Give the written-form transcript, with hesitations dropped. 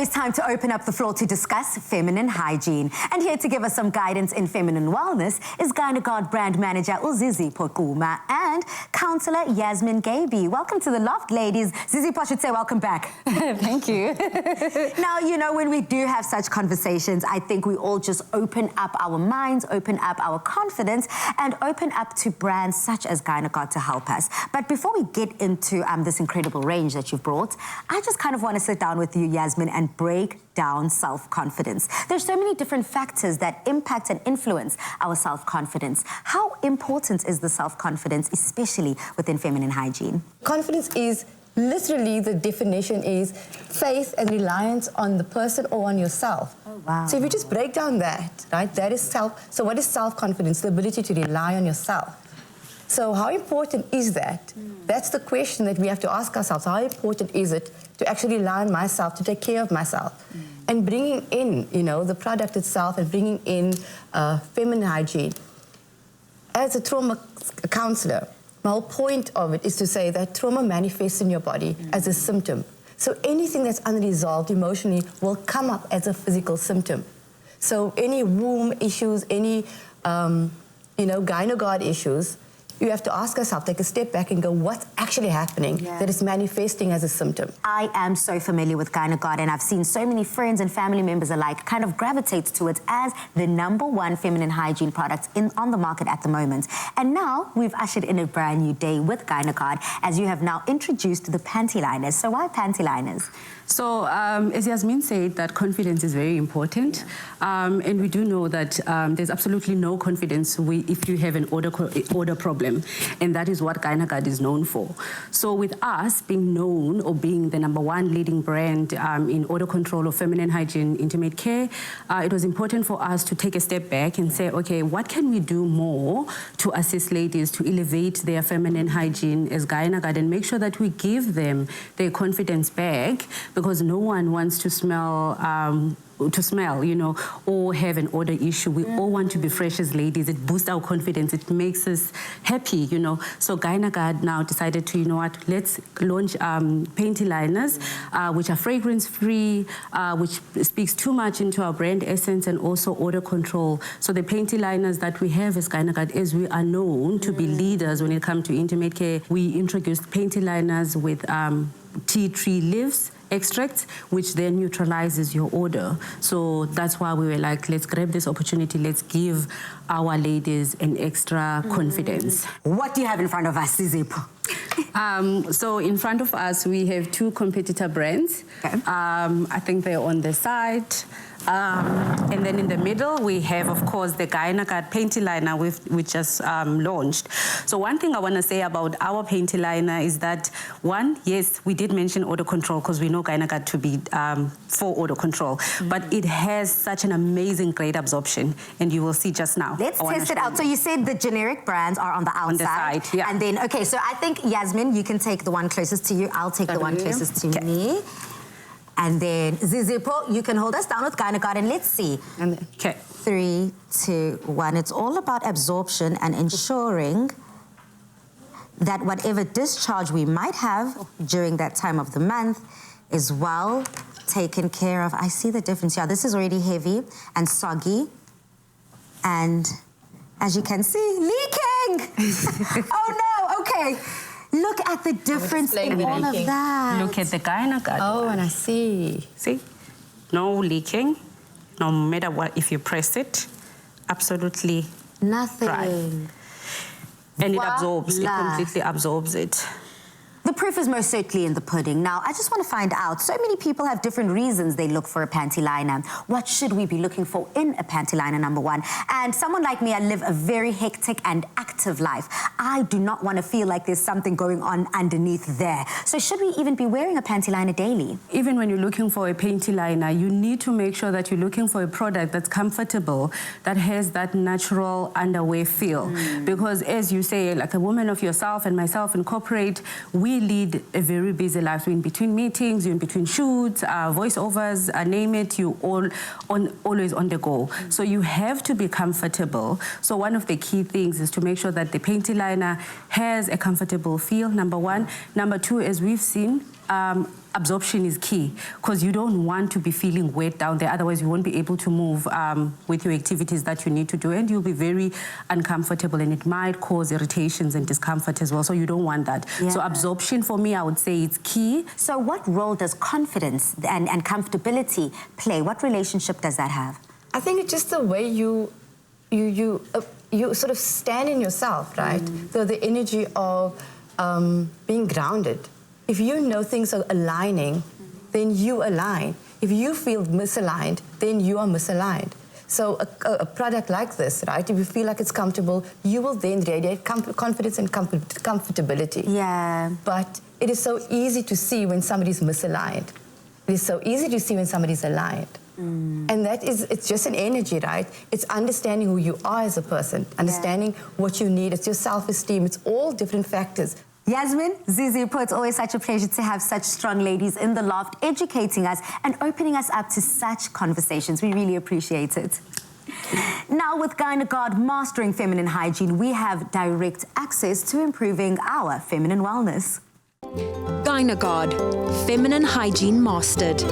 always time to open up the floor to discuss feminine hygiene. And here to give us some guidance in feminine wellness is GynaGuard brand manager Zizi Pokuma and counsellor Yasmin Gaby. Welcome to the loft, ladies. Zizi, I should say welcome back. Thank you. Now, you know, when we do have such conversations, I think we all just open up our minds, open up our confidence, and open up to brands such as GynaGuard to help us. But before we get into this incredible range that you've brought, I just kind of want to sit down with you, Yasmin, and break down self-confidence. There's so many different factors that impact and influence our self-confidence. How important is the self-confidence, especially within feminine hygiene? Confidence is literally, the definition is faith and reliance on the person or on yourself. Oh, wow. So if you just break down that, right, that is self. So what is self-confidence? The ability to rely on yourself. So how important is that? That's the question that we have to ask ourselves. How important is it to actually rely on myself, to take care of myself? And bringing in, you know, the product itself and bringing in feminine hygiene. As a trauma counselor, my whole point of it is to say that trauma manifests in your body as a symptom. So anything that's unresolved emotionally will come up as a physical symptom. So any womb issues, any, you know, GynaGuard issues, you have to ask yourself, take a step back and go, what's actually happening that is manifesting as a symptom? I am so familiar with GynaGuard, and I've seen so many friends and family members alike kind of gravitate towards as the #1 feminine hygiene product on the market at the moment. And now we've ushered in a brand new day with GynaGuard, as you have now introduced the panty liners. So why panty liners? So, as Yasmin said, that confidence is very important. And we do know that there's absolutely no confidence if you have an odor problem. And that is what GynaGuard is known for. So with us being known or being the #1 leading brand in odor control of feminine hygiene, intimate care, it was important for us to take a step back and say, okay, what can we do more to assist ladies to elevate their feminine hygiene as GynaGuard and make sure that we give them their confidence back, because no one wants to smell, you know, or have an odor issue. We all want to be fresh as ladies. It boosts our confidence. It makes us happy, you know. So GynaGuard now decided to, you know what, let's launch panty liners, which are fragrance-free, which speaks too much into our brand essence and also odor control. So the panty liners that we have as GynaGuard, as we are known to be leaders when it comes to intimate care, we introduced panty liners with tea tree leaves extract, which then neutralizes your odor. So that's why we were like, let's grab this opportunity, let's give our ladies an extra confidence. What do you have in front of us, Zizi? So in front of us, we have 2 competitor brands. Okay. I think they're on the side. And then in the middle, we have, of course, the GynaGuard panty liner we just launched. So one thing I want to say about our panty liner is that, one, yes, we did mention odor control because we know GynaGuard to be for odor control, but it has such an amazing great absorption, and you will see just now. Let's test it out. So you said the generic brands are on the outside. On the side, yeah. And then, okay, so I think, Yasmin, you can take the one closest to you. I'll take the one closest to me. And then, Zizipo, you can hold us down with GynaGuard, and let's see. Okay. 3, 2, 1. It's all about absorption and ensuring that whatever discharge we might have during that time of the month is well taken care of. I see the difference. Yeah, this is already heavy and soggy. And as you can see, leaking! Oh no, okay. Look at the difference in all of that. Look at the GynaGuard. Oh, and I see. See? No leaking. No matter what, if you press it, absolutely nothing. Dry. And it absorbs, it completely absorbs it. The proof is most certainly in the pudding. Now, I just want to find out, so many people have different reasons they look for a panty liner. What should we be looking for in a panty liner, #1? And someone like me, I live a very hectic and active life. I do not want to feel like there's something going on underneath there. So should we even be wearing a panty liner daily? Even when you're looking for a panty liner, you need to make sure that you're looking for a product that's comfortable, that has that natural underwear feel. Because as you say, like a woman of yourself and myself in corporate, we lead a very busy life. So in between meetings, you're in between shoots, voiceovers, name it, you always on the go. So you have to be comfortable. So one of the key things is to make sure that the panty liner has a comfortable feel, #1. #2, as we've seen, absorption is key, because you don't want to be feeling weighed down there. Otherwise, you won't be able to move with your activities that you need to do, and you'll be very uncomfortable, and it might cause irritations and discomfort as well. So you don't want that. Yeah. So absorption, for me, I would say it's key. So what role does confidence and comfortability play? What relationship does that have? I think it's just the way you sort of stand in yourself, right? So the energy of being grounded. If you know things are aligning, then you align. If you feel misaligned, then you are misaligned. So a product like this, right, if you feel like it's comfortable, you will then radiate confidence and comfortability. Yeah. But it is so easy to see when somebody's misaligned. It is so easy to see when somebody's aligned. And it's just an energy, right? It's understanding who you are as a person, understanding what you need. It's your self-esteem. It's all different factors. Yasmin, Zuzu, it's always such a pleasure to have such strong ladies in the loft educating us and opening us up to such conversations. We really appreciate it. Now, with GynaGuard Mastering Feminine Hygiene, we have direct access to improving our feminine wellness. GynaGuard, Feminine Hygiene Mastered.